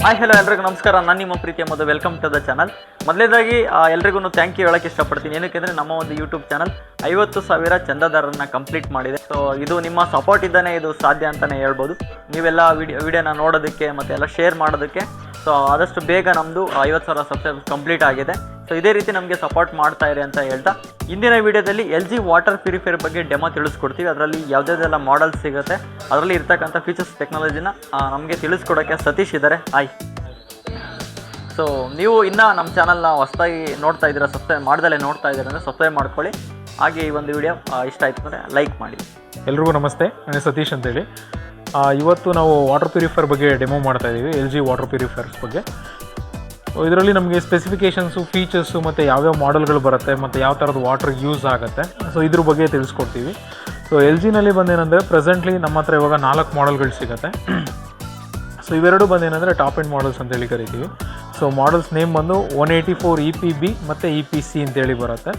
Hi hello ಎಲ್ರಿಗೂ ನಮಸ್ಕಾರ. ನಾನು ನಿಮ್ಮ ಪ್ರೀತಿಯ ಮೊದಲು ವೆಲ್ಕಮ್ ಟು ದ ಚಾನಲ್. ಮೊದಲೇದಾಗಿ ಎಲ್ರಿಗೂ ಥ್ಯಾಂಕ್ ಯು ಹೇಳೋಕ್ಕೆ ಇಷ್ಟಪಡ್ತೀನಿ. ಏನಕ್ಕೆ ಅಂದರೆ ನಮ್ಮ ಒಂದು ಯೂಟ್ಯೂಬ್ ಚಾನಲ್ 50,000 ಚಂದಾದಾರರನ್ನ ಕಂಪ್ಲೀಟ್ ಮಾಡಿದೆ. ಸೊ ಇದು ನಿಮ್ಮ ಸಪೋರ್ಟ್ ಇದ್ದಾನೆ ಇದು ಸಾಧ್ಯ ಅಂತಲೇ ಹೇಳ್ಬೋದು. ನೀವೆಲ್ಲ ವಿಡಿಯೋನ ನೋಡೋದಕ್ಕೆ ಮತ್ತು ಎಲ್ಲ ಶೇರ್ ಮಾಡೋದಕ್ಕೆ. ಸೊ ಆದಷ್ಟು ಬೇಗ ನಮ್ಮದು 50,000 ಸಬ್ಸ್ಕ್ರೈಬ್ ಕಂಪ್ಲೀಟ್ ಆಗಿದೆ. ಸೊ ಇದೇ ರೀತಿ ನಮಗೆ ಸಪೋರ್ಟ್ ಮಾಡ್ತಾ ಇರಿ ಅಂತ ಹೇಳ್ತಾ ಇಂದಿನ ವಿಡಿಯೋದಲ್ಲಿ LG ವಾಟರ್ ಪ್ಯೂರಿಫೈಯರ್ ಬಗ್ಗೆ ಡೆಮೋ ತಿಳಿಸ್ಕೊಡ್ತೀವಿ. ಅದರಲ್ಲಿ ಯಾವುದ್ಯಾವುದೆಲ್ಲ ಮಾಡೆಲ್ಸ್ ಸಿಗುತ್ತೆ, ಅದರಲ್ಲಿ ಇರ್ತಕ್ಕಂಥ ಫೀಚರ್ಸ್ ಟೆಕ್ನಾಲಜಿನ ನಮಗೆ ತಿಳಿಸ್ಕೊಡೋಕ್ಕೆ ಸತೀಶ್ ಇದ್ದಾರೆ. ಹಾಯ್. ಸೊ ನೀವು ಇನ್ನೂ ನಮ್ಮ ಚಾನಲ್ನ ಹೊಸದಾಗಿ ನೋಡ್ತಾ ಇದ್ದೀರಾ, ಸಬ್ಸ್ಕ್ರೈಬ್ ಮಾಡ್ದಲ್ಲೇ ನೋಡ್ತಾ ಇದ್ದೀರಾ ಅಂದರೆ ಸಬ್ಸ್ಕ್ರೈಬ್ ಮಾಡ್ಕೊಳ್ಳಿ. ಹಾಗೆ ಈ ಒಂದು ವಿಡಿಯೋ ಇಷ್ಟ ಆಯ್ತು ಅಂದರೆ ಲೈಕ್ ಮಾಡಿ. ಎಲ್ರಿಗೂ ನಮಸ್ತೆ, ನಾನು ಸತೀಶ್ ಅಂತೇಳಿ. ಇವತ್ತು ನಾವು ವಾಟರ್ ಪ್ಯೂರಿಫೈಯರ್ ಬಗ್ಗೆ ಡೆಮೋ ಮಾಡ್ತಾ ಇದ್ದೀವಿ, LG ವಾಟರ್ ಪ್ಯೂರಿಫೈಯರ್ಸ್ ಬಗ್ಗೆ. ಇದರಲ್ಲಿ ನಮಗೆ ಸ್ಪೆಸಿಫಿಕೇಷನ್ಸು, ಫೀಚರ್ಸು ಮತ್ತು ಯಾವ್ಯಾವ ಮಾಡೆಲ್ಗಳು ಬರುತ್ತೆ ಮತ್ತು ಯಾವ ಥರದ ವಾಟರ್ ಯೂಸ್ ಆಗುತ್ತೆ, ಸೊ ಇದ್ರ ಬಗ್ಗೆ ತಿಳಿಸ್ಕೊಡ್ತೀವಿ. ಸೊ LGನಲ್ಲಿ ಬಂದೇನೆಂದರೆ ಪ್ರೆಸೆಂಟ್ಲಿ ನಮ್ಮ ಹತ್ರ ಇವಾಗ 4 ಮಾಡೆಲ್ಗಳು ಸಿಗುತ್ತೆ. ಸೊ ಇವೆರಡು ಬಂದೇನೆಂದರೆ ಟಾಪ್ ಎಂಡ್ ಮಾಡೆಲ್ಸ್ ಅಂತೇಳಿ ಕರಿತೀವಿ. ಸೊ ಮಾಡೆಲ್ಸ್ ನೇಮ್ ಬಂದು 184 EPB ಮತ್ತು EPC ಅಂತೇಳಿ ಬರುತ್ತೆ.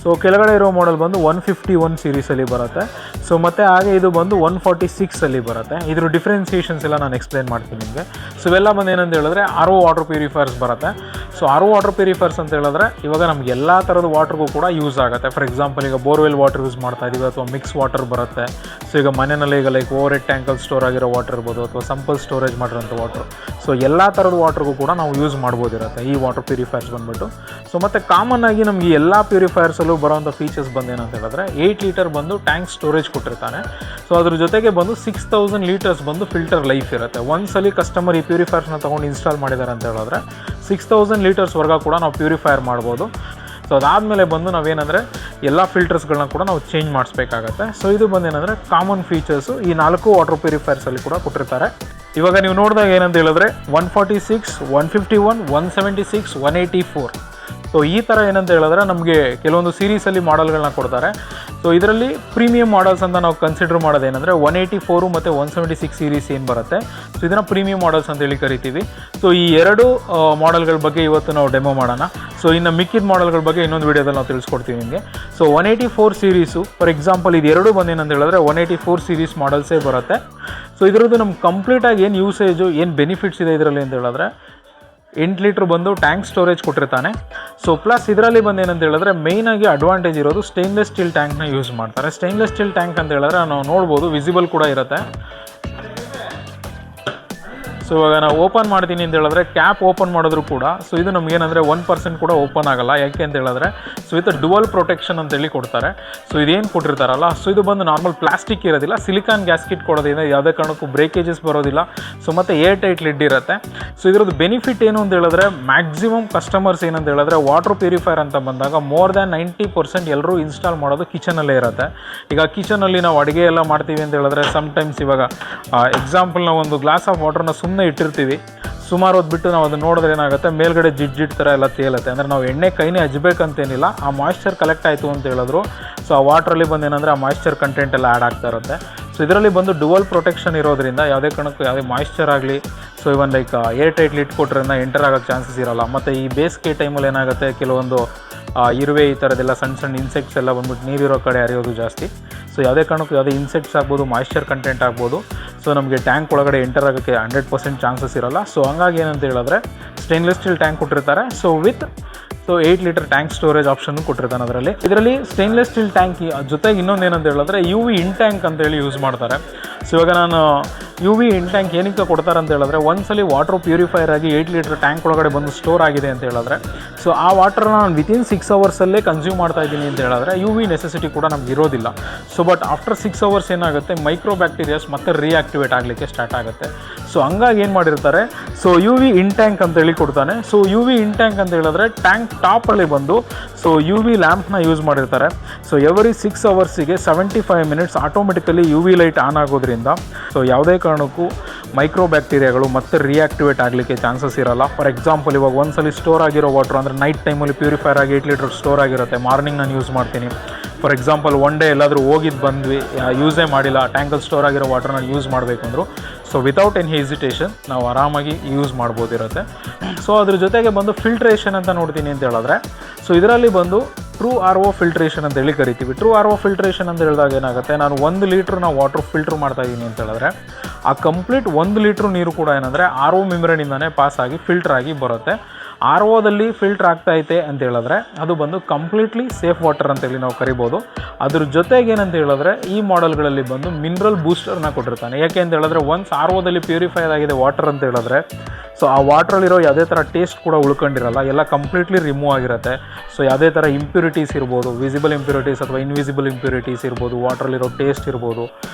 ಸೊ ಕೆಳಗಡೆ ಇರೋ ಮಾಡೆಲ್ ಬಂದು 151 ಸೀರೀಸಲ್ಲಿ ಬರುತ್ತೆ. ಸೊ ಮತ್ತು ಹಾಗೆ ಇದು ಬಂದು 146ಅಲ್ಲಿ ಬರುತ್ತೆ. ಇದ್ರ ಡಿಫ್ರೆನ್ಸಿಯೇಷನ್ಸ್ ಎಲ್ಲ ನಾನು ಎಕ್ಸ್ಪ್ಲೇನ್ ಮಾಡ್ತೀನಿ ನಿಮಗೆ. ಸೊ ಇವೆಲ್ಲ ಬಂದು ಏನಂತ ಹೇಳಿದ್ರೆ RO ವಾಟರ್ ಪ್ಯೂರಿಫೈಯರ್ಸ್ ಬರುತ್ತೆ. ಸೊ RO ವಾಟರ್ ಪ್ಯೂರಿಫೈಯರ್ಸ್ ಅಂತ ಹೇಳಿದ್ರೆ ಇವಾಗ ನಮ್ಗೆ ಎಲ್ಲ ಥರದ ವಾಟರ್ಗೂ ಕೂಡ ಯೂಸ್ ಆಗುತ್ತೆ. ಫಾರ್ ಎಕ್ಸಾಂಪಲ್ ಈಗ ಬೋರ್ವೆಲ್ ವಾಟರ್ ಯೂಸ್ ಮಾಡ್ತಾ ಇದ್ದೀವಿ ಅಥವಾ ಮಿಕ್ಸ್ ವಾಟರ್ ಬರುತ್ತೆ. ಸೊ ಈಗ ಮನೆಯಲ್ಲಿ ಈಗ ಲೈಕ್ ಓವರ್ ಹೆಡ್ ಟ್ಯಾಂಕಲ್ಲಿ ಸ್ಟೋರ್ ಆಗಿರೋ ವಾಟರ್ ಇರ್ಬೋದು ಅಥವಾ ಸಂಪಲ್ ಸ್ಟೋರೇಜ್ ಮಾಡಿರೋಂಥ ವಾಟರ್. ಸೊ ಎಲ್ಲ ಥರದ ವಾಟರ್ಗೂ ಕೂಡ ನಾವು ಯೂಸ್ ಮಾಡ್ಬೋದಿರುತ್ತೆ ಈ ವಾಟರ್ ಪ್ಯೂರಿಫೈಯರ್ಸ್ ಬಂದುಬಿಟ್ಟು. ಸೊ ಮತ್ತು ಕಾಮನ್ ಆಗಿ ನಮಗೆ ಎಲ್ಲ ಪ್ಯೂರಿಫೈಯರ್ಸಲ್ಲೂ ಬರೋಂಥ ಫೀಚರ್ಸ್ ಬಂದೇನಂತ ಹೇಳಿದ್ರೆ 8 ಲೀಟರ್ ಬಂದು ಟ್ಯಾಂಕ್ ಸ್ಟೋರೇಜ್ ಕೊಟ್ಟಿರ್ತಾನೆ. ಸೊ ಅದ್ರ ಜೊತೆಗೆ ಬಂದು 6000 ಲೀಟರ್ಸ್ ಬಂದು ಫಿಲ್ಟರ್ ಲೈಫ್ ಇರುತ್ತೆ. ಒಂದ್ಸಲಿ ಕಸ್ಟಮರ್ ಈ ಪ್ಯೂರಿಫೈಯರ್ಸ್ನ ತೊಗೊಂಡು ಇನ್ಸ್ಟಾಲ್ ಮಾಡಿದ್ದಾರೆ ಅಂತ ಹೇಳಿದ್ರೆ 6000 ಲೀಟರ್ಸ್ವರೆಗೂ ಕೂಡ ನಾವು ಪ್ಯೂರಿಫೈಯರ್ ಮಾಡ್ಬೋದು. ಸೊ ಅದಾದಮೇಲೆ ಬಂದು ನಾವೇನಂದರೆ ಎಲ್ಲ ಫಿಲ್ಟರ್ಸ್ಗಳನ್ನ ಕೂಡ ನಾವು ಚೇಂಜ್ ಮಾಡಿಸ್ಬೇಕಾಗತ್ತೆ. ಸೊ ಇದು ಬಂದೇನೆಂದರೆ ಕಾಮನ್ ಫೀಚರ್ಸು ಈ 4 ವಾಟರ್ ಪ್ಯೂರಿಫೈಯರ್ಸಲ್ಲಿ ಕೂಡ ಕೊಟ್ಟಿರ್ತಾರೆ. ಇವಾಗ ನೀವು ನೋಡಿದಾಗ ಏನಂತ ಹೇಳಿದ್ರೆ 146, 151, 176, 184. ಸೊ ಈ ಥರ ಏನಂತ ಹೇಳಿದ್ರೆ ನಮಗೆ ಕೆಲವೊಂದು ಸೀರೀಸಲ್ಲಿ ಮಾಡೆಲ್ಗಳನ್ನ ಕೊಡ್ತಾರೆ. ಸೊ ಇದರಲ್ಲಿ ಪ್ರೀಮಿಯಂ ಮಾಡೆಲ್ಸ್ ಅಂತ ನಾವು ಕನ್ಸಿಡರ್ ಮಾಡೋದೇನೆಂದರೆ 184 ಮತ್ತು 176 ಸೀರೀಸ್ ಏನು ಬರುತ್ತೆ. ಸೊ ಇದನ್ನು ಪ್ರೀಮಿಯಂ ಮಾಡೆಲ್ಸ್ ಅಂತೇಳಿ ಕರಿತೀವಿ. ಸೊ ಈ ಎರಡು ಮಾಡೆಲ್ಗಳ ಬಗ್ಗೆ ಇವತ್ತು ನಾವು ಡೆಮೋ ಮಾಡೋಣ. ಸೊ ಇನ್ನು ಮಿಕ್ಕಿದ ಮಾಡೆಲ್ಗಳ ಬಗ್ಗೆ ಇನ್ನೊಂದು ವೀಡಿಯೋದಲ್ಲಿ ನಾವು ತಿಳಿಸ್ಕೊಡ್ತೀವಿ ನಿಮಗೆ. ಸೊ 184 ಸೀರೀಸು ಫಾರ್ ಎಕ್ಸಾಂಪಲ್ ಇದು ಎರಡು ಬಂದೇನಂತ ಹೇಳಿದ್ರೆ 184 ಸೀರೀಸ್ ಮಾಡೆಲ್ಸೇ ಬರುತ್ತೆ. ಸೊ ಇದರದ್ದು ನಮ್ಗೆ ಕಂಪ್ಲೀಟಾಗಿ ಏನು ಯೂಸೇಜು, ಏನು ಬೆನಿಫಿಟ್ಸ್ ಇದೆ ಇದರಲ್ಲಿ ಅಂತ ಹೇಳಿದ್ರೆ 8 ಲೀಟ್ರ್ ಬಂದು ಟ್ಯಾಂಕ್ ಸ್ಟೋರೇಜ್ ಕೊಟ್ಟಿರ್ತಾನೆ. ಸೊ ಪ್ಲಸ್ ಇದರಲ್ಲಿ ಬಂದು ಏನಂತ ಹೇಳಿದ್ರೆ ಮೇಯ್ನಾಗಿ ಅಡ್ವಾಂಟೇಜ್ ಇರೋದು ಸ್ಟೇನ್ಲೆಸ್ ಸ್ಟೀಲ್ ಟ್ಯಾಂಕ್ನ ಯೂಸ್ ಮಾಡ್ತಾರೆ. ಸ್ಟೇನ್ಲೆಸ್ ಸ್ಟೀಲ್ ಟ್ಯಾಂಕ್ ಅಂತ ಹೇಳಿದ್ರೆ ನಾವು ನೋಡ್ಬೋದು ವಿಸಿಬಲ್ ಕೂಡ ಇರುತ್ತೆ. ಸೊ ಇವಾಗ ನಾವು ಓಪನ್ ಮಾಡ್ತೀನಿ ಅಂತ ಹೇಳಿದ್ರೆ ಕ್ಯಾಪ್ ಓಪನ್ ಮಾಡಿದ್ರು ಕೂಡ ಸೊ ಇದು ನಮಗೇನಂದರೆ 1% ಕೂಡ ಓಪನ್ ಆಗೋಲ್ಲ. ಯಾಕೆ ಅಂತ ಹೇಳಿದ್ರೆ ಸೊ ವಿತ್ ಡುವಲ್ ಪ್ರೊಟೆಕ್ಷನ್ ಅಂತೇಳಿ ಕೊಡ್ತಾರೆ. ಸೊ ಇದೇನು ಕೊಟ್ಟಿರ್ತಾರಲ್ಲ, ಸೊ ಇದು ಬಂದು ನಾರ್ಮಲ್ ಪ್ಲಾಸ್ಟಿಕ್ ಇರೋದಿಲ್ಲ, ಸಿಲಿಕಾನ್ ಗ್ಯಾಸ್ಕಿಟ್ ಕೊಡೋದ್ರಿಂದ ಯಾವುದೇ ಕಾರಣಕ್ಕೂ ಬ್ರೇಕೇಜಸ್ ಬರೋದಿಲ್ಲ. ಸೊ ಮತ್ತು ಏರ್ ಟೈಟ್ ಲಿಡ್ ಇರುತ್ತೆ. ಸೊ ಇದರದ್ದು ಬೆನಿಫಿಟ್ ಏನು ಅಂತ ಹೇಳಿದ್ರೆ ಮ್ಯಾಕ್ಸಿಮಮ್ ಕಸ್ಟಮರ್ಸ್ ಏನಂತ ಹೇಳಿದ್ರೆ ವಾಟರ್ ಪ್ಯೂರಿಫೈಯರ್ ಅಂತ ಬಂದಾಗ ಮೋರ್ ದ್ಯಾನ್ 90% ಎಲ್ಲರೂ ಇನ್ಸ್ಟಾಲ್ ಮಾಡೋದು ಕಿಚನಲ್ಲೇ ಇರುತ್ತೆ. ಈಗ ಕಿಚನಲ್ಲಿ ನಾವು ಅಡುಗೆ ಎಲ್ಲ ಮಾಡ್ತೀವಿ ಅಂತ ಹೇಳಿದ್ರೆ ಸಮ್ಟೈಮ್ಸ್ ಇವಾಗ ಎಕ್ಸಾಂಪಲ್ ನಾವು ಒಂದು ಗ್ಲಾಸ್ ಆಫ್ ವಾಟರ್ನ ಸುಮ್ಮನೆ ಇಟ್ಟಿರ್ತೀವಿ, ಸುಮಾರು ಹೊತ್ತು ಬಿಟ್ಟು ನಾವು ಅದನ್ನು ನೋಡಿದ್ರೆ ಏನಾಗುತ್ತೆ ಮೇಲ್ಗಡೆ ಜಿಡ್ ಥರ ಎಲ್ಲ ತೇಲುತ್ತೆ. ಅಂದರೆ ನಾವು ಎಣ್ಣೆ ಕೈನೇ ಹಜ್ಬೇಕಂತೇನಿಲ್ಲ, ಆ ಮಾಯ್ಶ್ಚರ್ ಕಲೆಕ್ಟ್ ಆಯಿತು ಅಂತ ಹೇಳಿದ್ರು ಸೊ ಆ ವಾಟ್ರಲ್ಲಿ ಬಂದು ಏನಂದರೆ ಆ ಮಾಯ್ಶ್ಚರ್ ಕಂಟೆಂಟ್ ಎಲ್ಲ ಆ್ಯಡ್ ಆಗ್ತಾ ಇರುತ್ತೆ. ಸೊ ಇದರಲ್ಲಿ ಬಂದು ಡುವಲ್ ಪ್ರೊಟೆಕ್ಷನ್ ಇರೋದ್ರಿಂದ ಯಾವುದೇ ಕಾರಣಕ್ಕೂ ಯಾವುದೇ ಮಾಯ್ಶ್ಚರ್ ಆಗಲಿ so even like air tight lid ಕೊಟ್ರಿಂದ ಎಂಟರ್ ಆಗೋಕ್ಕೆ ಚಾನ್ಸಸ್ ಇರೋಲ್ಲ. ಮತ್ತು ಈ ಬೇಸಿಗೆ ಟೈಮಲ್ಲಿ ಏನಾಗುತ್ತೆ ಕೆಲವೊಂದು ಇರುವೆ ಈ ಥರದ್ದೆಲ್ಲ ಸಣ್ಣ ಇನ್ಸೆಕ್ಟ್ಸ್ ಎಲ್ಲ ಬಂದ್ಬಿಟ್ಟು ನೀರಿರೋ ಕಡೆ ಹರಿಯೋದು ಜಾಸ್ತಿ. ಸೊ ಯಾವುದೇ ಕಾರಣಕ್ಕೂ ಯಾವುದೇ ಇನ್ಸೆಕ್ಟ್ಸ್ ಆಗ್ಬೋದು, ಮಾಯ್ಶ್ಚರ್ ಕಂಟೆಂಟ್ ಆಗ್ಬೋದು, ಸೊ ನಮಗೆ ಟ್ಯಾಂಕ್ ಒಳಗಡೆ ಎಂಟರ್ ಆಗೋಕ್ಕೆ 100% ಚಾನ್ಸಸ್ ಇರೋಲ್ಲ. ಸೊ ಹಂಗಾಗಿ ಏನಂತ ಹೇಳಿದ್ರೆ ಸ್ಟೇನ್ಲೆಸ್ ಸ್ಟೀಲ್ ಟ್ಯಾಂಕ್ ಕೊಟ್ಟಿರ್ತಾರೆ. So with 8 litre tank storage option ಕೊಟ್ಟಿರ್ತಾನೆ ಇದರಲ್ಲಿ ಸ್ಟೇನ್ಲೆಸ್ ಸ್ಟೀಲ್ ಟ್ಯಾಂಕ್ ಜೊತೆಗೆ ಇನ್ನೊಂದು ಏನಂತ ಹೇಳಿದ್ರೆ UV ಇನ್ ಟ್ಯಾಂಕ್ ಅಂತೇಳಿ ಯೂಸ್ ಮಾಡ್ತಾರೆ. ಸೊ ಇವಾಗ ನಾನು UV ಇನ್ ಟ್ಯಾಂಕ್ ಏನಕ್ಕೆ ಕೊಡ್ತಾರೆ ಅಂತ ಹೇಳಿದ್ರೆ ಒಂದ್ಸಲಿ ವಾಟರ್ ಪ್ಯೂರಿಫೈಯರ್ ಆಗಿ 8 ಲೀಟರ್ ಟ್ಯಾಂಕ್ ಒಳಗಡೆ ಬಂದು ಸ್ಟೋರ್ ಆಗಿದೆ ಅಂತ ಹೇಳಿದ್ರೆ ಸೊ ಆ ವಾಟರ್ನ ನಾನು ವಿತಿನ್ 6 ಅವರ್ಸಲ್ಲೇ ಕನ್ಸ್ಯೂಮ್ ಮಾಡ್ತಾ ಇದ್ದೀನಿ ಅಂತ ಹೇಳಿದ್ರೆ UV ನೆಸೆಸಿಟಿ ಕೂಡ ನಮ್ಗೆ ಇರೋದಿಲ್ಲ. ಸೊ ಬಟ್ ಆಫ್ಟರ್ 6 ಅವರ್ಸ್ ಏನಾಗುತ್ತೆ ಮೈಕ್ರೋ ಬ್ಯಾಕ್ಟೀರಿಯಾಸ್ ಮತ್ತೆ ರಿಯಾಕ್ಟಿವೇಟ್ ಆಗಲಿಕ್ಕೆ ಸ್ಟಾರ್ಟ್ ಆಗುತ್ತೆ. ಸೊ ಹಂಗಾಗಿ ಏನು ಮಾಡಿರ್ತಾರೆ ಸೊ UV ಇನ್ ಟ್ಯಾಂಕ್ ಅಂತೇಳಿ ಕೊಡ್ತಾನೆ. ಸೊ UV ಇನ್ ಟ್ಯಾಂಕ್ ಅಂತ ಹೇಳಿದ್ರೆ ಟ್ಯಾಂಕ್ ಟಾಪಲ್ಲಿ ಬಂದು ಸೊ UV ಲ್ಯಾಂಪ್ನ ಯೂಸ್ ಮಾಡಿರ್ತಾರೆ. So every 6 ಅವರ್ಸಿಗೆ 75 minutes automatically UV light on ಆಗೋದ್ರಿಂದ ಸೊ ಯಾವುದೇ ಕಾರಣಕ್ಕೂ ಮೈಕ್ರೋ ಬ್ಯಾಕ್ಟೀರಿಯಾಗಳು ಮತ್ತೆ ರಿಯಾಕ್ಟಿವೇಟ್ ಆಗಲಿಕ್ಕೆ ಚಾನ್ಸಸ್ ಇರೋಲ್ಲ. ಫಾರ್ ಎಕ್ಸಾಂಪಲ್ ಇವಾಗ ಒಂದ್ಸಲಿ ಸ್ಟೋರ್ ಆಗಿರೋ ವಾಟರ್ ಅಂದರೆ ನೈಟ್ ಟೈಮಲ್ಲಿ ಪ್ಯೂರಿಫೈಯರ್ ಆಗಿ 8 ಲೀಟರ್ ಸ್ಟೋರ್ ಆಗಿರುತ್ತೆ, ಮಾರ್ನಿಂಗ್ ನಾನು ಯೂಸ್ ಮಾಡ್ತೀನಿ. ಫಾರ್ ಎಕ್ಸಾಂಪಲ್ ಒನ್ ಡೇ ಎಲ್ಲಾದರೂ ಹೋಗಿದ್ದು ಬಂದ್ವಿ, ಯೂಸೇ ಮಾಡಿಲ್ಲ, ಟ್ಯಾಂಕಲ್ಲಿ ಸ್ಟೋರ್ ಆಗಿರೋ ವಾಟರ್ನ ಯೂಸ್ ಮಾಡಬೇಕು ಅಂದರು ಸೊ ವಿತೌಟ್ ಎನಿ ಹೆಸಿಟೇಷನ್ ನಾವು ಆರಾಮಾಗಿ ಯೂಸ್ ಮಾಡ್ಬೋದಿರುತ್ತೆ. ಸೊ ಅದ್ರ ಜೊತೆಗೆ ಬಂದು ಫಿಲ್ಟ್ರೇಷನ್ ಅಂತ ನೋಡ್ತೀನಿ ಅಂತ ಹೇಳಿದ್ರೆ ಸೊ ಇದರಲ್ಲಿ ಬಂದು ಟ್ರೂ RO ಫಿಲ್ಟ್ರೇಷನ್ ಅಂತೇಳಿ ಕರಿತೀವಿ. ಟ್ರೂ RO ಫಿಲ್ಟ್ರೇಷನ್ ಅಂತ ಹೇಳಿದಾಗ ಏನಾಗುತ್ತೆ, ನಾನು 1 ಲೀಟ್ರ್ ವಾಟರ್ ಫಿಲ್ಟ್ರ್ ಮಾಡ್ತಾಯಿದ್ದೀನಿ ಅಂತ ಹೇಳಿದ್ರೆ ಆ ಕಂಪ್ಲೀಟ್ 1 ಲೀಟ್ರ್ ನೀರು ಕೂಡ ಏನಂದರೆ RO ಮೆಂಬ್ರೇನಿಂದನೇ ಪಾಸ್ ಆಗಿ ಫಿಲ್ಟರ್ ಆಗಿ ಬರುತ್ತೆ. ROದಲ್ಲಿ ಫಿಲ್ಟರ್ ಆಗ್ತೈತೆ ಅಂತ ಹೇಳಿದ್ರೆ ಅದು ಬಂದು ಕಂಪ್ಲೀಟ್ಲಿ ಸೇಫ್ ವಾಟರ್ ಅಂತೇಳಿ ನಾವು ಕರಿಬೋದು. ಅದ್ರ ಜೊತೆಗೆ ಏನಂತ ಹೇಳಿದ್ರೆ ಈ ಮಾಡೆಲ್ಗಳಲ್ಲಿ ಬಂದು ಮಿನರಲ್ ಬೂಸ್ಟರ್ನ ಕೊಟ್ಟಿರ್ತಾನೆ. ಯಾಕೆ ಅಂತ ಹೇಳಿದ್ರೆ ಒನ್ಸ್ ROದಲ್ಲಿ ಪ್ಯೂರಿಫೈಡ್ ಆಗಿದೆ ವಾಟರ್ ಅಂತ ಹೇಳಿದ್ರೆ ಸೊ ಆ ವಾಟ್ರಲ್ಲಿರೋ ಯಾವುದೇ ಥರ ಟೇಸ್ಟ್ ಕೂಡ ಉಳ್ಕೊಂಡಿರಲ್ಲ, ಎಲ್ಲ ಕಂಪ್ಲೀಟ್ಲಿ ರಿಮೂವ್ ಆಗಿರುತ್ತೆ. ಸೊ ಯಾವುದೇ ಥರ ಇಂಪ್ಯೂರಿಟೀಸ್ ಇರ್ಬೋದು, ವಿಸಿಬಲ್ ಇಂಪ್ಯೂರಿಟೀಸ್ ಅಥವಾ ಇನ್ವಿಸಿಬಲ್ ಇಂಪ್ಯೂರಿಟೀಸ್ ಇರ್ಬೋದು, ವಾಟ್ರಲ್ಲಿರೋ ಟೇಸ್ಟ್ ಇರ್ಬೋದು,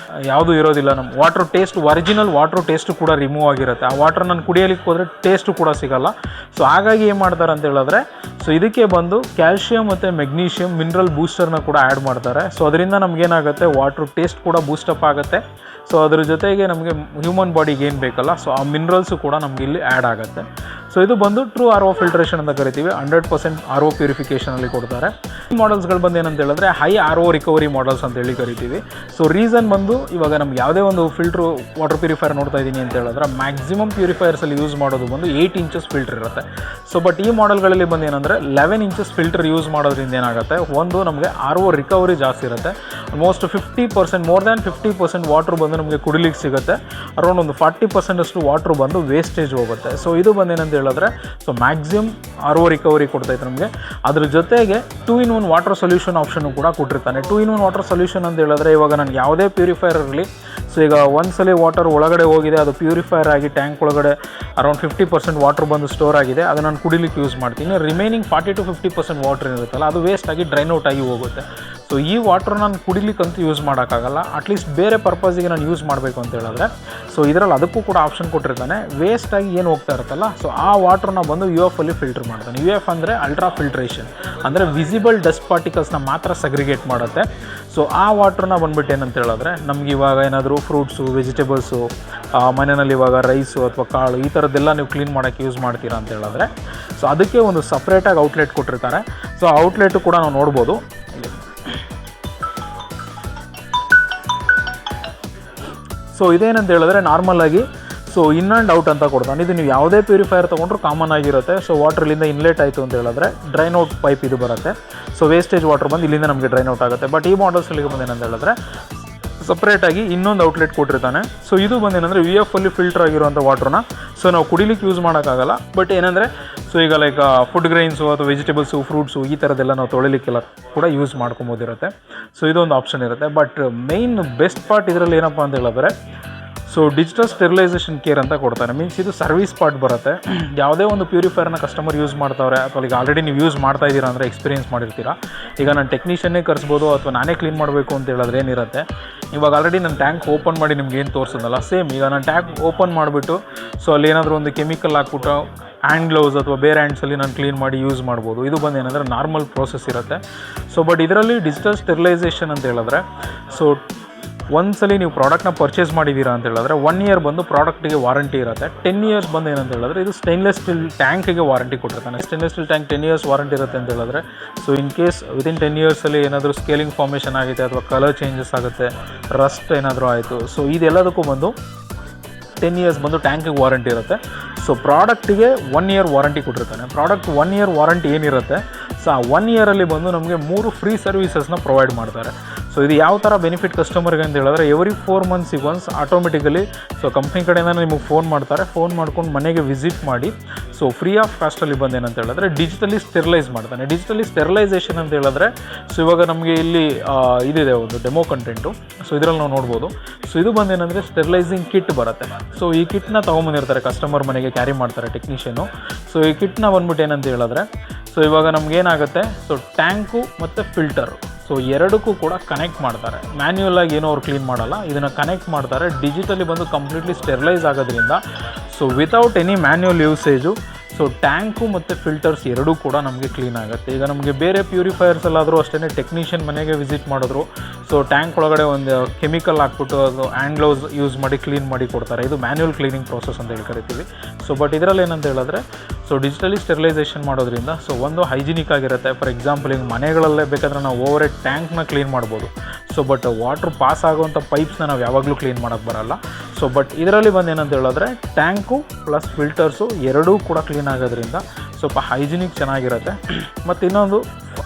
ಯಾವುದೂ ಇರೋದಿಲ್ಲ. ನಮ್ಮ water taste original water taste ಕೂಡ ರಿಮೂವ್ ಆಗಿರುತ್ತೆ. ಆ ವಾಟ್ರ್ ನಾನು ಕುಡಿಯಲಿಕ್ಕೆ ಹೋದರೆ ಟೇಸ್ಟು ಕೂಡ ಸಿಗಲ್ಲ. ಸೊ ಹಾಗಾಗಿ ಏನು ಮಾಡ್ತಾರೆ ಅಂತ ಹೇಳಿದ್ರೆ ಸೊ ಇದಕ್ಕೆ ಬಂದು ಕ್ಯಾಲ್ಶಿಯಂ ಮತ್ತು ಮೆಗ್ನೀಷಿಯಂ ಮಿನರಲ್ ಬೂಸ್ಟರ್ನ ಕೂಡ ಆ್ಯಡ್ ಮಾಡ್ತಾರೆ. ಸೊ ಅದರಿಂದ ನಮಗೇನಾಗುತ್ತೆ ವಾಟ್ರ್ ಟೇಸ್ಟ್ ಕೂಡ ಬೂಸ್ಟಪ್ ಆಗುತ್ತೆ. ಸೊ ಅದ್ರ ಜೊತೆಗೆ ನಮಗೆ ಹ್ಯೂಮನ್ ಬಾಡಿಗೆ ಏನು ಬೇಕಲ್ಲ ಸೊ ಆ ಮಿನರಲ್ಸು ಕೂಡ ನಮಗೆ ಇಲ್ಲಿ ಆ್ಯಡ್ ಆಗುತ್ತೆ. ಸೊ ಇದು ಬಂದು ಟ್ರೂ RO ಫಿಲ್ಟ್ರೇಷನ್ ಅಂತ ಕರಿತೀವಿ. 100% RO ಪ್ಯೂರಿಫಿಕೇಷನಲ್ಲಿ ಕೊಡ್ತಾರೆ. ಈ ಮಾಡಲ್ಸ್ಗಳು ಬಂದು ಏನಂತ ಹೇಳಿದ್ರೆ ಹೈ RO ರಿಕವರಿ ಮಾಡಲ್ಸ್ ಅಂತೇಳಿ ಕರಿತೀವಿ. ಸೊ ರೀಸನ್ ಬಂದು ಇವಾಗ ನಮ್ಗೆ ಯಾವುದೇ ಒಂದು ಫಿಲ್ಟ್ರು ವಾಟರ್ ಪ್ಯೂರಿಫೈಯರ್ ನೋಡ್ತಾ ಇದ್ದೀನಿ ಅಂತ ಹೇಳಿದ್ರೆ ಮ್ಯಾಕ್ಸಿಮಮ್ ಪ್ಯೂರಿಫೈಯರ್ಸಲ್ಲಿ ಯೂಸ್ ಮಾಡೋದು ಬಂದು 8 ಇಂಚಸ್ ಫಿಲ್ಟರ್ ಇರುತ್ತೆ. ಸೊ ಬಟ್ ಈ ಮಾಡಲ್ಗಳಲ್ಲಿ ಬಂದು ಏನಂದರೆ 11 ಇಂಚಸ್ ಫಿಲ್ಟರ್ ಯೂಸ್ ಮಾಡೋದ್ರಿಂದ ಏನಾಗುತ್ತೆ, ಒಂದು ನಮಗೆ RO ರಿಕವರಿ ಜಾಸ್ತಿ ಇರುತ್ತೆ. ಆಲ್ಮೋಸ್ಟ್ 50% ಮೋರ್ ದ್ಯಾನ್ 50% ವಾಟ್ರ್ ಬಂದು ನಮಗೆ ಕುಡಿಲಿಕ್ಕೆ ಸಿಗುತ್ತೆ. ಅರೌಂಡ್ ಒಂದು 40% ಅಷ್ಟು ವಾಟ್ರ್ ಬಂದು ವೇಸ್ಟೇಜ್ ಹೋಗುತ್ತೆ. ಸೊ ಇದು ಬಂದು ಏನಂತ ಹೇಳಿದ್ರೆ ಸೊ ಮ್ಯಾಕ್ಸಿಮಮ್ RO ರಿಕವರಿ ಕೊಡ್ತೈತೆ ನಮಗೆ. ಅದ್ರ ಜೊತೆಗೆ 2-in-1 ವಾಟರ್ ಸೊಲ್ಯೂಷನ್ ಆಪ್ಷನ್ನು ಕೂಡ ಕೊಟ್ಟಿರ್ತಾನೆ. 2-in-1 ವಾಟರ್ ಸೊಲ್ಯೂಷನ್ ಅಂತ ಹೇಳಿದ್ರೆ ಇವಾಗ ನನಗೆ ಯಾವುದೇ ಪ್ಯೂರಿಫೈಯರ್ ಇರಲಿ ಸೊ ಈಗ ಒಂದ್ಸಲಿ ವಾಟರ್ ಒಳಗಡೆ ಹೋಗಿದೆ, ಅದು ಪ್ಯೂರಿಫೈಯರ್ ಆಗಿ ಟ್ಯಾಂಕ್ ಒಳಗಡೆ ಅರೌಂಡ್ 50% ವಾಟರ್ ಬಂದು ಸ್ಟೋರ್ ಆಗಿದೆ, ಅದು ನಾನು ಕುಡಿಲಿಕ್ಕೆ ಯೂಸ್ ಮಾಡ್ತೀನಿ. ರಿಮೈನಿಂಗ್ 40 to 50% ವಾಟರ್ ಇರುತ್ತಲ್ಲ ಅದು ವೇಸ್ಟ್ ಆಗಿ ಡ್ರೈನ್ ಔಟ್ ಆಗಿ ಹೋಗುತ್ತೆ. ಸೊ ಈ ವಾಟ್ರ್ ನಾನು ಕುಡಿಲಿಕ್ಕಂತೂ ಯೂಸ್ ಮಾಡೋಕ್ಕಾಗಲ್ಲ, ಅಟ್ಲೀಸ್ಟ್ ಬೇರೆ ಪರ್ಪಸ್ಸಿಗೆ ನಾನು ಯೂಸ್ ಮಾಡಬೇಕು ಅಂತ ಹೇಳಿದ್ರೆ ಸೊ ಇದರಲ್ಲಿ ಅದಕ್ಕೂ ಕೂಡ ಆಪ್ಷನ್ ಕೊಟ್ಟಿರ್ತಾನೆ. ವೇಸ್ಟಾಗಿ ಏನು ಹೋಗ್ತಾ ಇರುತ್ತಲ್ಲ ಸೊ ಆ ವಾಟ್ರನ್ನ ಬಂದು UF ಅಲ್ಲಿ ಫಿಲ್ಟರ್ ಮಾಡ್ತಾನೆ. UF ಅಂದರೆ ಅಲ್ಟ್ರಾ ಫಿಲ್ಟ್ರೇಷನ್, ಅಂದರೆ ವಿಸಿಬಲ್ ಡಸ್ಟ್ ಪಾರ್ಟಿಕಲ್ಸ್ನ ಮಾತ್ರ ಸಗ್ರಿಗೇಟ್ ಮಾಡುತ್ತೆ. ಸೊ ಆ ವಾಟ್ರನ್ನ ಬಂದ್ಬಿಟ್ಟು ಏನಂತ ಹೇಳಿದ್ರೆ ನಮ್ಗೆ ಇವಾಗ ಏನಾದರೂ ಫ್ರೂಟ್ಸು, ವೆಜಿಟೇಬಲ್ಸು, ಮನೆಯಲ್ಲಿ ಇವಾಗ ರೈಸು ಅಥವಾ ಕಾಳು ಈ ಥರದ್ದೆಲ್ಲ ನೀವು ಕ್ಲೀನ್ ಮಾಡೋಕ್ಕೆ ಯೂಸ್ ಮಾಡ್ತೀರಾ ಅಂತ ಹೇಳಿದ್ರೆ ಸೊ ಅದಕ್ಕೆ ಒಂದು ಸಪ್ರೇಟಾಗಿ ಔಟ್ಲೆಟ್ ಕೊಟ್ಟಿರ್ತಾರೆ. ಸೊ ಆ ಔಟ್ಲೆಟು ಕೂಡ ನಾವು ನೋಡ್ಬೋದು. ಸೊ ಇದೇನಂತ ಹೇಳಿದ್ರೆ ನಾರ್ಮಲಾಗಿ ಸೊ ಇನ್ ಆ್ಯಂಡ್ ಔಟ್ ಅಂತ ಕೊಡ್ತಾನೆ. ಇದು ನೀವು ಯಾವುದೇ ಪ್ಯೂರಿಫೈಯರ್ ತೊಗೊಂಡ್ರು ಕಾಮನ್ ಆಗಿರುತ್ತೆ. ಸೊ ವಾಟ್ರಲ್ಲಿಂದ ಇನ್ಲೆಟ್ ಆಯಿತು ಅಂತ ಹೇಳಿದ್ರೆ ಡ್ರೈನ್ ಔಟ್ ಪೈಪ್ ಇದು ಬರುತ್ತೆ. ಸೊ ವೇಸ್ಟೇಜ್ ವಾಟರ್ ಬಂದು ಇಲ್ಲಿಂದ ನಮಗೆ ಡ್ರೈನ್ ಔಟ್ ಆಗುತ್ತೆ. ಬಟ್ ಈ ಮಾಡಲ್ಸಲ್ಲಿ ಬಂದು ಏನಂತ ಹೇಳಿದ್ರೆ ಸಪ್ರೇಟಾಗಿ ಇನ್ನೊಂದು ಔಟ್ಲೆಟ್ ಕೊಟ್ಟಿರ್ತಾನೆ. ಸೊ ಇದು ಬಂದು ಏನಂದರೆ UF ಅಲ್ಲಿ ಫಿಲ್ಟರ್ ಆಗಿರುವಂಥ ವಾಟ್ರನ್ನ ಸೊ ನಾವು ಕುಡಿಲಿಕ್ಕೆ ಯೂಸ್ ಮಾಡೋಕ್ಕಾಗಲ್ಲ. ಬಟ್ ಏನಂದರೆ ಸೊ ಈಗ ಲೈಕ್ ಫುಡ್ ಗ್ರೈನ್ಸು ಅಥವಾ ವೆಜಿಟೇಬಲ್ಸು, ಫ್ರೂಟ್ಸು ಈ ಥರದ್ದೆಲ್ಲ ನಾವು ತೊಳಿಲಿಕ್ಕೆಲ್ಲ ಕೂಡ ಯೂಸ್ ಮಾಡ್ಕೊಬೋದಿರುತ್ತೆ. ಸೊ ಇದೊಂದು ಆಪ್ಷನ್ ಇರುತ್ತೆ. ಬಟ್ ಮೇಯ್ನ್ ಬೆಸ್ಟ್ ಪಾರ್ಟ್ ಇದರಲ್ಲಿ ಏನಪ್ಪ ಅಂತ ಹೇಳಿದ್ರೆ ಸೊ ಡಿಜಿಟಲ್ ಸ್ಟೆರಿಲೈಸೇಷನ್ ಕೇರ್ ಅಂತ ಕೊಡ್ತಾನೆ. ಮೀನ್ಸ್ ಇದು ಸರ್ವಿಸ್ ಪಾರ್ಟ್ ಬರುತ್ತೆ. ಯಾವುದೇ ಒಂದು ಪ್ಯೂರಿಫೈಯರ್ನ ಕಸ್ಟಮರ್ ಯೂಸ್ ಮಾಡ್ತಾವ್ರೆ ಅಥವಾ ಈಗ ಆಲ್ರೆಡಿ ನೀವು ಯೂಸ್ ಮಾಡ್ತಾ ಇದ್ದೀರಾ ಅಂದರೆ ಎಕ್ಸ್ಪೀರಿಯನ್ಸ್ ಮಾಡಿರ್ತೀರಾ. ಈಗ ನಾನು ಟೆಕ್ನಿಷಿಯನ್ನೇ ಕರೆಸ್ಬೋದು ಅಥವಾ ನಾನೇ ಕ್ಲೀನ್ ಮಾಡಬೇಕು ಅಂತ ಹೇಳಿದ್ರೆ ಏನಿರುತ್ತೆ, ಇವಾಗ ಆಲ್ರೆಡಿ ನಾನು ಟ್ಯಾಂಕ್ ಓಪನ್ ಮಾಡಿ ನಿಮ್ಗೆ ಏನು ತೋರಿಸೋದಲ್ಲ ಸೇಮ್ ಈಗ ನಾನು ಟ್ಯಾಂಕ್ ಓಪನ್ ಮಾಡಿಬಿಟ್ಟು ಸೊ ಅಲ್ಲಿ ಏನಾದರೂ ಒಂದು ಕೆಮಿಕಲ್ ಹಾಕ್ಬಿಟ್ಟು ಹ್ಯಾಂಡ್ ಗ್ಲೌಸ್ ಅಥವಾ ಬೇರೆ ಹ್ಯಾಂಡ್ಸಲ್ಲಿ ನಾನು ಕ್ಲೀನ್ ಮಾಡಿ ಯೂಸ್ ಮಾಡ್ಬೋದು. ಇದು ಬಂದು ಏನಂದರೆ ನಾರ್ಮಲ್ ಪ್ರೋಸೆಸ್ ಇರುತ್ತೆ. ಸೊ ಬಟ್ ಇದರಲ್ಲಿ ಡಿಜಿಟಲ್ ಸ್ಟೆರಿಲೈಸೇಷನ್ ಅಂತ ಹೇಳಿದ್ರೆ ಸೊ ಒಂದ್ಸಲಿ ನೀವು ಪ್ರಾಡಕ್ಟ್ನ ಪರ್ಚೇಸ್ ಮಾಡಿದ್ದೀರಾ ಅಂತ ಹೇಳಿದ್ರೆ 1 year ಬಂದು ಪ್ರಾಡಕ್ಟಿಗೆ ವಾರಂಟಿ ಇರುತ್ತೆ. 10 years ಬಂದು ಏನಂತ ಹೇಳಿದ್ರೆ ಇದು ಸ್ಟೈನ್ಲೆಸ್ ಸ್ಟೀಲ್ ಟ್ಯಾಂಕಿಗೆ ವಾರಂಟಿ ಕೊಟ್ಟಿರ್ತಾನೆ. Stainless steel tank 10 years warranty ಇರುತ್ತೆ ಅಂತ ಹೇಳಿದ್ರೆ ಸೊ ಇನ್ ಕೇಸ್ ವಿತಿನ್ 10 yearsಲ್ಲಿ ಏನಾದರೂ ಸ್ಕೇಲಿಂಗ್ ಫಾರ್ಮೇಷನ್ ಆಗುತ್ತೆ ಅಥವಾ ಕಲರ್ ಚೇಂಜಸ್ ಆಗುತ್ತೆ, ರಸ್ಟ್ ಏನಾದರೂ ಆಯಿತು, ಸೊ ಇದೆಲ್ಲದಕ್ಕೂ ಬಂದು 10 years ಬಂದು ಟ್ಯಾಂಕಿಗೆ ವಾರಂಟಿ ಇರುತ್ತೆ. ಸೊ ಪ್ರಾಡಕ್ಟಿಗೆ 1 year ವಾರಂಟಿ ಕೊಟ್ಟಿರ್ತಾನೆ. ಪ್ರಾಡಕ್ಟ್ 1 year ವಾರಂಟಿ ಏನಿರುತ್ತೆ ಸೊ ಆ 1 yeaರಲ್ಲಿ ಬಂದು ನಮಗೆ 3 ಫ್ರೀ ಸರ್ವಿಸಸ್ನ ಪ್ರೊವೈಡ್ ಮಾಡ್ತಾರೆ. ಸೊ ಇದು ಯಾವ ಥರ ಬೆನಿಫಿಟ್ ಕಸ್ಟಮರ್ಗೆ ಅಂತ ಹೇಳಿದ್ರೆ ಎವ್ರಿ 4 monthsಗೆ ಒನ್ಸ್ ಆಟೋಮೆಟಿಕಲಿ ಸೊ ಕಂಪ್ನಿ ಕಡೆಯಿಂದ ನಿಮಗೆ ಫೋನ್ ಮಾಡ್ತಾರೆ. ಫೋನ್ ಮಾಡ್ಕೊಂಡು ಮನೆಗೆ ವಿಸಿಟ್ ಮಾಡಿ ಸೊ ಫ್ರೀ ಆಫ್ ಕಾಸ್ಟಲ್ಲಿ ಬಂದು ಏನಂತ ಹೇಳಿದ್ರೆ ಡಿಜಿಟಲಿ ಸ್ಟೆರಿಲೈಸ್ ಮಾಡ್ತಾನೆ. ಡಿಜಿಟಲಿ ಸ್ಟೆರಿಲೈಸೇಷನ್ ಅಂತ ಹೇಳಿದ್ರೆ ಸೊ ಇವಾಗ ನಮಗೆ ಇಲ್ಲಿ ಇದಿದೆ ಒಂದು ಡೆಮೋ ಕಂಟೆಂಟು. ಸೊ ಇದರಲ್ಲಿ ನಾವು ನೋಡ್ಬೋದು. ಸೊ ಇದು ಬಂದು ಏನಂದರೆ ಸ್ಟೆರಿಲೈಸಿಂಗ್ ಕಿಟ್ ಬರುತ್ತೆ. ಸೊ ಈ ಕಿಟ್ನ ತೊಗೊಂಬಂದಿರ್ತಾರೆ ಕಸ್ಟಮರ್ ಮನೆಗೆ ಕ್ಯಾರಿ ಮಾಡ್ತಾರೆ ಟೆಕ್ನಿಷಿಯನು. ಸೊ ಈ ಕಿಟ್ನ ಬಂದ್ಬಿಟ್ಟು ಏನಂತ ಹೇಳಿದ್ರೆ ಸೊ ಇವಾಗ ನಮಗೇನಾಗುತ್ತೆ ಸೊ ಟ್ಯಾಂಕು ಮತ್ತು ಫಿಲ್ಟರು ಸೊ ಎರಡಕ್ಕೂ ಕೂಡ ಕನೆಕ್ಟ್ ಮಾಡ್ತಾರೆ. ಮ್ಯಾನ್ಯುಯಲ್ ಆಗಿ ಏನೋ ಅವ್ರು ಕ್ಲೀನ್ ಮಾಡಲ್ಲ, ಇದನ್ನು ಕನೆಕ್ಟ್ ಮಾಡ್ತಾರೆ. ಡಿಜಿಟಲಿ ಬಂದು ಕಂಪ್ಲೀಟ್ಲಿ ಸ್ಟೆರಿಲೈಸ್ ಆಗೋದ್ರಿಂದ so without any manual usage so tank ಮತ್ತು ಫಿಲ್ಟರ್ಸ್ ಎರಡೂ ಕೂಡ ನಮಗೆ ಕ್ಲೀನ್ ಆಗುತ್ತೆ. ಈಗ ನಮಗೆ ಬೇರೆ ಪ್ಯೂರಿಫೈಯರ್ಸಲ್ಲಾದರೂ ಅಷ್ಟೇ ಟೆಕ್ನಿಷಿಯನ್ ಮನೆಗೆ ವಿಸಿಟ್ ಮಾಡಿದ್ರು ಸೊ ಟ್ಯಾಂಕ್ ಒಳಗಡೆ ಒಂದು ಕೆಮಿಕಲ್ ಹಾಕ್ಬಿಟ್ಟು ಅದು ಹ್ಯಾಂಡ್ ಗ್ಲೌಸ್ ಯೂಸ್ ಮಾಡಿ ಕ್ಲೀನ್ ಮಾಡಿ ಕೊಡ್ತಾರೆ. ಇದು ಮ್ಯಾನ್ಯುಯಲ್ ಕ್ಲೀನಿಂಗ್ ಪ್ರೋಸೆಸ್ ಅಂತ ಹೇಳಿ ಕರಿತೀವಿ. ಸೊ ಬಟ್ ಇದರಲ್ಲಿ ಏನಂತ ಹೇಳಿದ್ರೆ ಸೊ ಡಿಜಿಟಲಿ ಸ್ಟೆರಿಲೈಸೇಷನ್ ಮಾಡೋದ್ರಿಂದ ಸೊ ಒಂದು ಹೈಜಿನಿಕ್ ಆಗಿರುತ್ತೆ. ಫಾರ್ ಎಕ್ಸಾಂಪಲ್ ಈಗ ಮನೆಗಳಲ್ಲೇ ಬೇಕಾದರೆ ನಾವು ಓವರ್ ಹೆಡ್ ಟ್ಯಾಂಕ್ನ ಕ್ಲೀನ್ ಮಾಡ್ಬೋದು. ಸೊ ಬಟ್ ವಾಟ್ರ್ ಪಾಸ್ ಆಗುವಂಥ ಪೈಪ್ಸ್ನ ನಾವು ಯಾವಾಗಲೂ ಕ್ಲೀನ್ ಮಾಡೋಕ್ಕೆ ಬರೋಲ್ಲ. ಸೊ ಬಟ್ ಇದರಲ್ಲಿ ಬಂದು ಏನಂತ ಹೇಳಿದ್ರೆ ಟ್ಯಾಂಕು ಪ್ಲಸ್ ಫಿಲ್ಟರ್ಸು ಎರಡೂ ಕೂಡ ಕ್ಲೀನ್ ಆಗೋದ್ರಿಂದ ಸ್ವಲ್ಪ ಹೈಜಿನಿಕ್ ಚೆನ್ನಾಗಿರುತ್ತೆ. ಮತ್ತು ಇನ್ನೊಂದು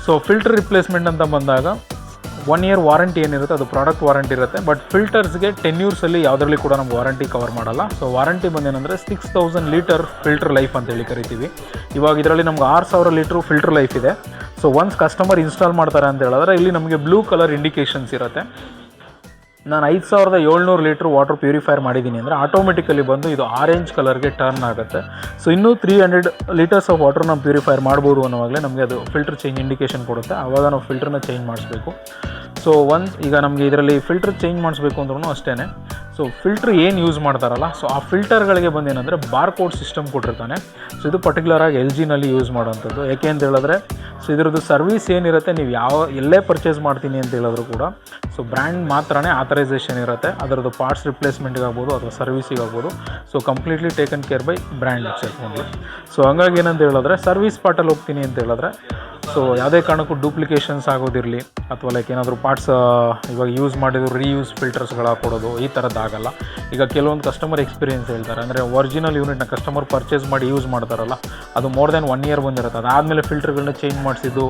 ಸೊ ಫಿಲ್ಟರ್ ರಿಪ್ಲೇಸ್ಮೆಂಟ್ ಅಂತ ಬಂದಾಗ 1 ಇಯರ್ ವಾರಂಟಿ ಏನಿರುತ್ತೆ ಅದು ಪ್ರಾಡಕ್ಟ್ ವಾರಂಟಿ ಇರುತ್ತೆ. ಬಟ್ ಫಿಲ್ಟರ್ಸ್ಗೆ 10 ಇಯರ್ಸಲ್ಲಿ ಯಾವುದರಲ್ಲಿ ಕೂಡ ನಮ್ಗೆ ವಾರಂಟಿ ಕವರ್ ಮಾಡಲ್ಲ. ಸೊ ವಾರಂಟಿ ಬಂದೇನೆಂದರೆ 6000 ಲೀಟರ್ ಫಿಲ್ಟರ್ ಲೈಫ್ ಅಂತೇಳಿ ಕರಿತೀವಿ. ಇವಾಗ ಇದರಲ್ಲಿ ನಮ್ಗೆ 6000 ಲೀಟ್ರು ಫಿಲ್ಟರ್ ಲೈಫ್ ಇದೆ. ಸೊ ಒನ್ಸ್ ಕಸ್ಟಮರ್ ಇನ್ಸ್ಟಾಲ್ ಮಾಡ್ತಾರೆ ಅಂತ ಹೇಳಿದ್ರೆ ಇಲ್ಲಿ ನಮಗೆ ಬ್ಲೂ ಕಲರ್ ಇಂಡಿಕೇಷನ್ಸ್ ಇರುತ್ತೆ. ನಾನು 5700 ಲೀಟ್ರ್ ವಾಟರ್ ಪ್ಯೂರಿಫೈರ್ ಮಾಡಿದ್ದೀನಿ ಅಂದರೆ ಆಟೋಮೆಟಿಕಲಿ ಬಂದು ಇದು ಆರೆಂಜ್ ಕಲರ್ಗೆ ಟರ್ನ್ ಆಗುತ್ತೆ. ಸೊ ಇನ್ನೂ 300 ಲೀಟರ್ಸ್ ಆಫ್ ವಾಟರ್ ನಾವು ಪ್ಯೂರಿಫೈರ್ ಮಾಡ್ಬೋದು ಅನ್ನೋವಾಗಲೇ ನಮಗೆ ಅದು ಫಿಲ್ಟರ್ ಚೇಂಜ್ ಇಂಡಿಕೇಷನ್ ಕೊಡುತ್ತೆ. ಆವಾಗ ನಾವು ಫಿಲ್ಟರ್ನ ಚೇಂಜ್ ಮಾಡಿಸ್ಬೇಕು. ಸೊ ಈಗ ನಮಗೆ ಇದರಲ್ಲಿ ಫಿಲ್ಟರ್ ಚೇಂಜ್ ಮಾಡಿಸ್ಬೇಕು ಅಂದ್ರೂ ಅಷ್ಟೇ. ಸೊ ಫಿಲ್ಟ್ರ್ ಏನು ಯೂಸ್ ಮಾಡ್ತಾರಲ್ಲ, ಸೊ ಆ ಫಿಲ್ಟರ್ಗಳಿಗೆ ಬಂದೇನೆಂದರೆ ಬಾರ್ಕೋಡ್ ಸಿಸ್ಟಮ್ ಕೊಟ್ಟಿರ್ತಾನೆ. ಸೊ ಇದು ಪರ್ಟಿಕ್ಯುಲರಾಗಿ LGನಲ್ಲಿ ಯೂಸ್ ಮಾಡೋವಂಥದ್ದು. ಯಾಕೆ ಅಂತ ಹೇಳಿದ್ರೆ ಸೊ ಇದರದ್ದು ಸರ್ವಿಸ್ ಏನಿರುತ್ತೆ, ನೀವು ಎಲ್ಲೇ ಪರ್ಚೇಸ್ ಮಾಡ್ತೀನಿ ಅಂತ ಹೇಳಿದ್ರು ಕೂಡ ಸೊ ಬ್ರ್ಯಾಂಡ್ ಮಾತ್ರನೇ ಆಥರೈಸೇಷನ್ ಇರುತ್ತೆ. ಅದರದ್ದು ಪಾರ್ಟ್ಸ್ ರಿಪ್ಲೇಸ್ಮೆಂಟ್ಗಾಗ್ಬೋದು ಅಥವಾ ಸರ್ವಿಸಿಗಾಗ್ಬೋದು. So completely taken care by brand itself. So ಹಂಗಾಗಿ ಏನಂತ ಹೇಳಿದ್ರೆ ಸರ್ವಿಸ್ ಪಾರ್ಟಲ್ಲಿ ಹೋಗ್ತೀನಿ ಅಂತ ಹೇಳಿದ್ರೆ ಸೊ ಯಾವುದೇ ಕಾರಣಕ್ಕೂ ಡೂಪ್ಲಿಕೇಶನ್ಸ್ ಆಗೋದಿರಲಿ ಅಥವಾ ಲೈಕ್ ಏನಾದರೂ ಪಾರ್ಟ್ಸ್ ಇವಾಗ ಯೂಸ್ ಮಾಡಿದ್ರು ರೀಯೂಸ್ ಫಿಲ್ಟರ್ಸ್ಗಳು ಹಾಕೊಡೋದು ಈ ಥರದ್ದಾಗಲ್ಲ. ಈಗ ಕೆಲವೊಂದು ಕಸ್ಟಮರ್ ಎಕ್ಸ್ಪೀರಿಯೆನ್ಸ್ ಹೇಳ್ತಾರೆ, ಅಂದರೆ ಒರಿಜಿನಲ್ ಯೂನಿಟ್ನ ಕಸ್ಟಮರ್ ಪರ್ಚೇಸ್ ಮಾಡಿ ಯೂಸ್ ಮಾಡ್ತಾರಲ್ಲ, ಅದು ಮೋರ್ ದೆನ್ 1 ಇಯರ್ ಬಂದಿರುತ್ತೆ. ಅದಾದಮೇಲೆ ಫಿಲ್ಟರ್ಗಳನ್ನ ಚೇಂಜ್ ಮಾಡಿಸಿದ್ದು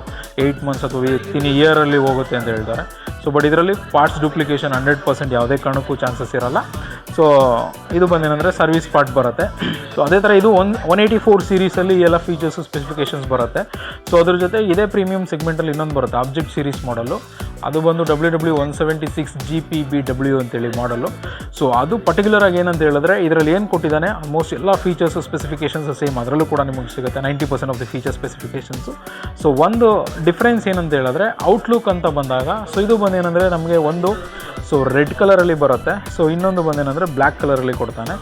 8 ಮಂತ್ಸ್ ಅಥವಾ ವಿತಿನ್ ಇಯರಲ್ಲಿ ಹೋಗುತ್ತೆ ಅಂತ ಹೇಳ್ತಾರೆ. ಸೊ ಬಟ್ ಇದರಲ್ಲಿ ಪಾರ್ಟ್ಸ್ ಡೂಪ್ಲಿಕೇಶನ್ 100% ಯಾವುದೇ ಕಾರಣಕ್ಕೂ ಚಾನ್ಸಸ್ ಇರೋಲ್ಲ. ಸೊ ಇದು ಬಂದೇನೆಂದರೆ ಸರ್ವಿಸ್ ಪಾರ್ಟ್ ಬರುತ್ತೆ. ಸೊ ಅದೇ ಥರ ಇದು 184 ಸೀರೀಸಲ್ಲಿ ಎಲ್ಲ ಫೀಚರ್ಸು ಸ್ಪೆಸಿಫಿಕೇಷನ್ಸ್ ಬರುತ್ತೆ. ಸೊ ಅದ್ರ ಜೊತೆ ಇದೇ ಪ್ರೀಮಿಯಂ ಸೆಗ್ಮೆಂಟಲ್ಲಿ ಇನ್ನೊಂದು ಬರುತ್ತೆ ಆಬ್ಜೆಕ್ಟ್ ಸೀರೀಸ್ ಮಾಡಲು. ಅದು ಬಂದು WW176 GPBW ಅಂತೇಳಿ ಮಾಡಲು. ಸೊ ಅದು ಪರ್ಟಿಕ್ಯುಲರಾಗಿ ಏನಂತ ಹೇಳಿದ್ರೆ ಇದರಲ್ಲಿ ಏನು ಕೊಟ್ಟಿದ್ದಾನೆ ಆಲ್ಮೋಸ್ಟ್ ಎಲ್ಲ ಫೀಚರ್ಸು ಸ್ಪೆಸಿಫಿಕೇಷನ್ಸ್ ಸೇಮ್ ಅದರಲ್ಲೂ ಕೂಡ ನಿಮಗೆ ಸಿಗುತ್ತೆ 90% of the feature specifications. So ಒಂದು ಡಿಫ್ರೆನ್ಸ್ ಏನಂತ ಹೇಳಿದ್ರೆ ಔಟ್ಲುಕ್ ಅಂತ ಬಂದಾಗ ಸೊ ಇದು ಬಂದೇನೆಂದರೆ ನಮಗೆ ಒಂದು ಸೊ ರೆಡ್ ಕಲರಲ್ಲಿ ಬರುತ್ತೆ. ಸೊ ಇನ್ನೊಂದು ಬಂದೇನೆಂದರೆ ಬ್ಲ್ಯಾಕ್ ಕಲರಲ್ಲಿ ಕೊಡ್ತಾನೆ.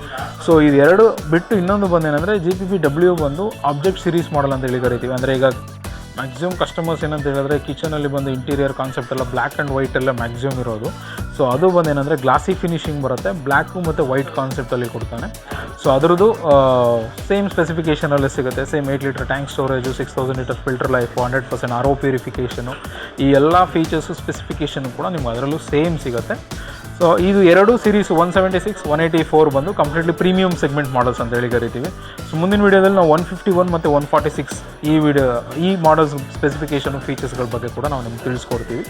ಸೊ ಇದು ಎರಡು ಬಿಟ್ಟು ಇನ್ನೊಂದು ಬಂದೇನೆಂದರೆ GPBW ಬಂದು ಆಬ್ಜೆಕ್ಟ್ ಸೀರೀಸ್ ಮಾಡಲ್ ಅಂತೇಳಿ ಕರಿತೀವಿ. ಅಂದರೆ ಈಗ ಮ್ಯಾಕ್ಸಿಮಮ್ ಕಸ್ಟಮರ್ಸ್ ಏನಂತ ಹೇಳಿದ್ರೆ ಕಿಚನಲ್ಲಿ ಬಂದು ಇಂಟೀರಿಯರ್ ಕಾನ್ಸೆಪ್ಟ್ ಎಲ್ಲ ಬ್ಲ್ಯಾಕ್ ಆ್ಯಂಡ್ ವೈಟ್ ಎಲ್ಲ ಮ್ಯಾಕ್ಸಿಮಮ್ ಇರೋದು. ಸೊ ಅದು ಬಂದೇನೆಂದರೆ ಗ್ಲಾಸಿ ಫಿನಿಶಿಂಗ್ ಬರುತ್ತೆ, ಬ್ಲ್ಯಾಕು ಮತ್ತು ವೈಟ್ ಕಾನ್ಸೆಪ್ಟಲ್ಲಿ ಕೊಡ್ತಾನೆ. ಸೊ ಅದರದ್ದು ಸೇಮ್ ಸ್ಪೆಸಿಫಿಕೇಷನಲ್ಲಿ ಸಿಗುತ್ತೆ. Same 8 litre tank storage, 6000 litre filter life, 100% RO ಪ್ಯೂರಿಫಿಕೇಷನು, ಈ ಎಲ್ಲ ಫೀಚರ್ಸು ಸ್ಪೆಸಿಫಿಕೇಷನ್ ಕೂಡ ನಿಮ್ಗೆ ಅದರಲ್ಲೂ ಸೇಮ್ ಸಿಗುತ್ತೆ. ಸೊ ಇದು ಎರಡು ಸೀರೀಸ್ 176, 184 ಬಂದು ಕಂಪ್ಲೀಟ್ಲಿ ಪ್ರೀಮಿಯಂ ಸೆಗ್ಮೆಂಟ್ ಮಾಡಲ್ಸ್ ಅಂತ ಹೇಳಿ ಕರಿತೀವಿ. ಸೊ ಮುಂದಿನ ವೀಡಿಯೋದಲ್ಲಿ ನಾವು 151 ಮತ್ತು 146 ಈ ಮಾಡಲ್ಸ್ ಸ್ಪೆಸಿಫಿಕೇಷನು ಫೀಚರ್ಸ್ಗಳ ಬಗ್ಗೆ ಕೂಡ ನಾವು ನಿಮ್ಗೆ ತಿಳಿಸ್ಕೊಡ್ತೀವಿ.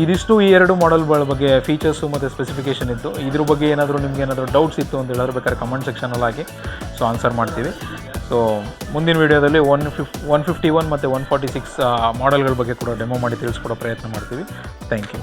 ಇದಿಷ್ಟು ಈ ಎರಡು ಮಾಡೆಲ್ಗಳ ಬಗ್ಗೆ ಫೀಚರ್ಸು ಮತ್ತು ಸ್ಪೆಸಿಫಿಕೇಷನ್ ಇತ್ತು. ಇದ್ರ ಬಗ್ಗೆ ನಿಮ್ಗೆ ಏನಾದರೂ ಡೌಟ್ಸ್ ಇತ್ತು ಅಂತ ಹೇಳಿದ್ರೆ ಬೇಕಾದ್ರೆ ಕಮೆಂಟ್ ಸೆಕ್ಷನಲ್ಲಿ ಹಾಕಿ ಸೊ ಆನ್ಸರ್ ಮಾಡ್ತೀವಿ. ಸೊ ಮುಂದಿನ ವೀಡಿಯೋದಲ್ಲಿ 151 ಮತ್ತು 146 ಮಾಡೆಲ್ಗಳ ಬಗ್ಗೆ ಕೂಡ ಡೆಮೋ ಮಾಡಿ ತಿಳಿಸ್ಕೊಡೋ ಪ್ರಯತ್ನ ಮಾಡ್ತೀವಿ. Thank you.